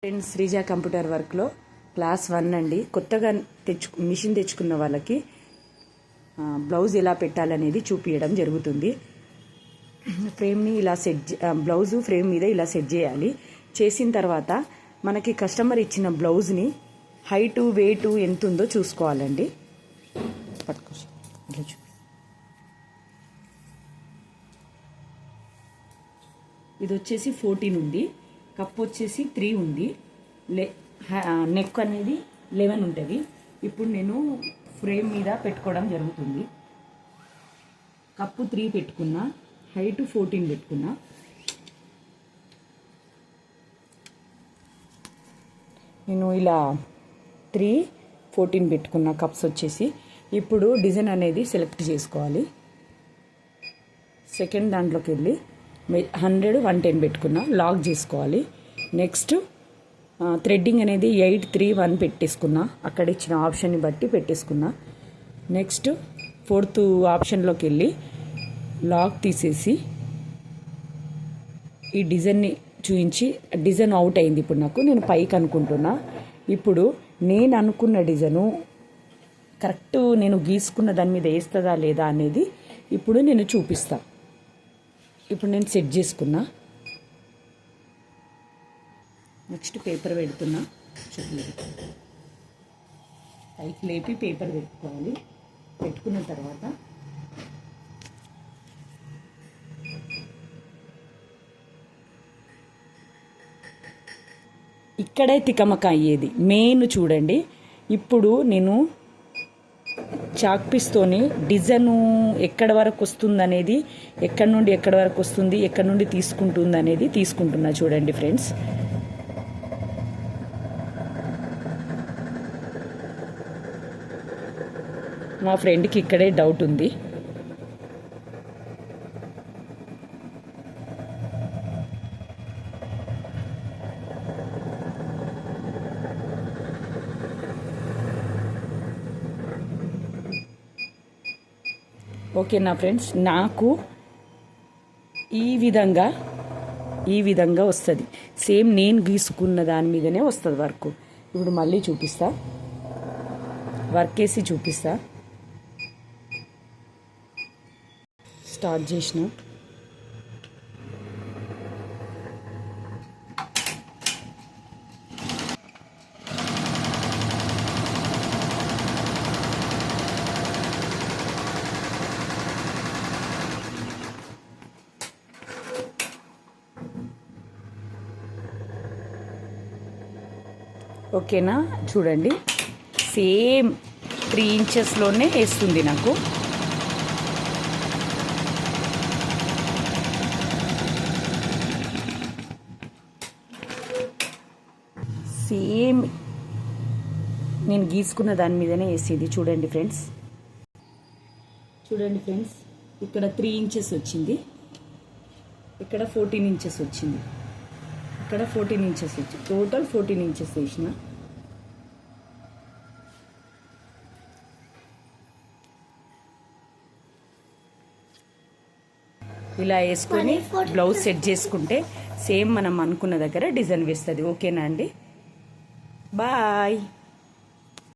Friends, Sreeja computer వర్క్లో class 1 అండి. కొత్తగా మిషన్ తెచ్చుకున్న వాళ్ళకి బ్లౌజ్ ఎలా పెట్టాలనేది చూపించడం జరుగుతుంది. ఫ్రేమ్ని ఇలా బ్లౌజ్ ఫ్రేమ్ మీద ఇలా సెట్ చేయాలి. చేసిన తర్వాత మనకి కస్టమర్ ఇచ్చిన బ్లౌజ్ని హైటు వెయిట్ ఎంత ఉందో చూసుకోవాలండి. ఇది వచ్చేసి 14 ఉంది, కప్ వచ్చేసి 3 ఉంది, నెక్ అనేది 11 ఉంటుంది. ఇప్పుడు నేను ఫ్రేమ్ మీద పెట్టుకోవడం జరుగుతుంది. కప్పు 3 పెట్టుకున్నా, హైట్ 14 పెట్టుకున్నా. నేను ఇలా 3, 14 పెట్టుకున్నా కప్స్ వచ్చేసి. ఇప్పుడు డిజైన్ అనేది సెలెక్ట్ చేసుకోవాలి. సెకండ్ దాంట్లోకి వెళ్ళి 100, 110 పెట్టుకున్నా, లాక్ చేసుకోవాలి. నెక్స్ట్ థ్రెడ్డింగ్ అనేది 8, 3, 1 పెట్టేసుకున్నా, అక్కడ ఇచ్చిన ఆప్షన్ని బట్టి పెట్టేసుకున్నా. నెక్స్ట్ 4th ఆప్షన్లోకి వెళ్ళి లాక్ తీసేసి ఈ డిజైన్ని చూపించి, డిజైన్ అవుట్ అయింది. ఇప్పుడు నేను పైకి అనుకుంటున్నా. ఇప్పుడు నేను అనుకున్న డిజైను కరెక్ట్ నేను గీసుకున్న దాని మీద వేస్తుందా లేదా అనేది ఇప్పుడు నేను చూపిస్తా. ఇప్పుడు నేను సెట్ చేసుకున్నా. నెక్స్ట్ పేపర్ పెడుతున్నా. పైకి లేపి పేపర్ పెట్టుకోవాలి. పెట్టుకున్న తర్వాత ఇక్కడే తికమక అయ్యేది మెయిన్ చూడండి. ఇప్పుడు నేను చాక్ పీస్తోని డిజైను ఎక్కడి వరకు వస్తుంది అనేది, ఎక్కడి నుండి ఎక్కడి వరకు వస్తుంది, ఎక్కడి నుండి తీసుకుంటుంది అనేది తీసుకుంటున్నా. చూడండి ఫ్రెండ్స్, మా ఫ్రెండ్కి ఇక్కడే డౌట్ ఉంది. ఓకేనా ఫ్రెండ్స్, నాకు ఈ విధంగా వస్తుంది. సేమ్ నేను గీసుకున్న దాని మీదనే వస్తుంది వర్క్. ఇప్పుడు మళ్ళీ చూపిస్తా, వర్క్ వేసి చూపిస్తా. స్టార్ట్ చేసిన ఓకేనా. చూడండి, సేమ్ 3 ఇంచెస్లోనే వేస్తుంది నాకు. సేమ్ నేను గీసుకున్న దాని మీదనే వేసేది. చూడండి ఫ్రెండ్స్, ఇక్కడ 3 ఇంచెస్ వచ్చింది, ఇక్కడ 14 ఇంచెస్ వచ్చింది, ఇక్కడ 14 ఇంచెస్ వచ్చింది. టోటల్ 14 ఇంచెస్ వేసిన. ఇలా వేసుకొని బ్లౌజ్ సెట్ చేసుకుంటే సేమ్ మనం అనుకున్న దగ్గర డిజైన్ వేస్తుంది. ఓకేనా అండి, బాయ్.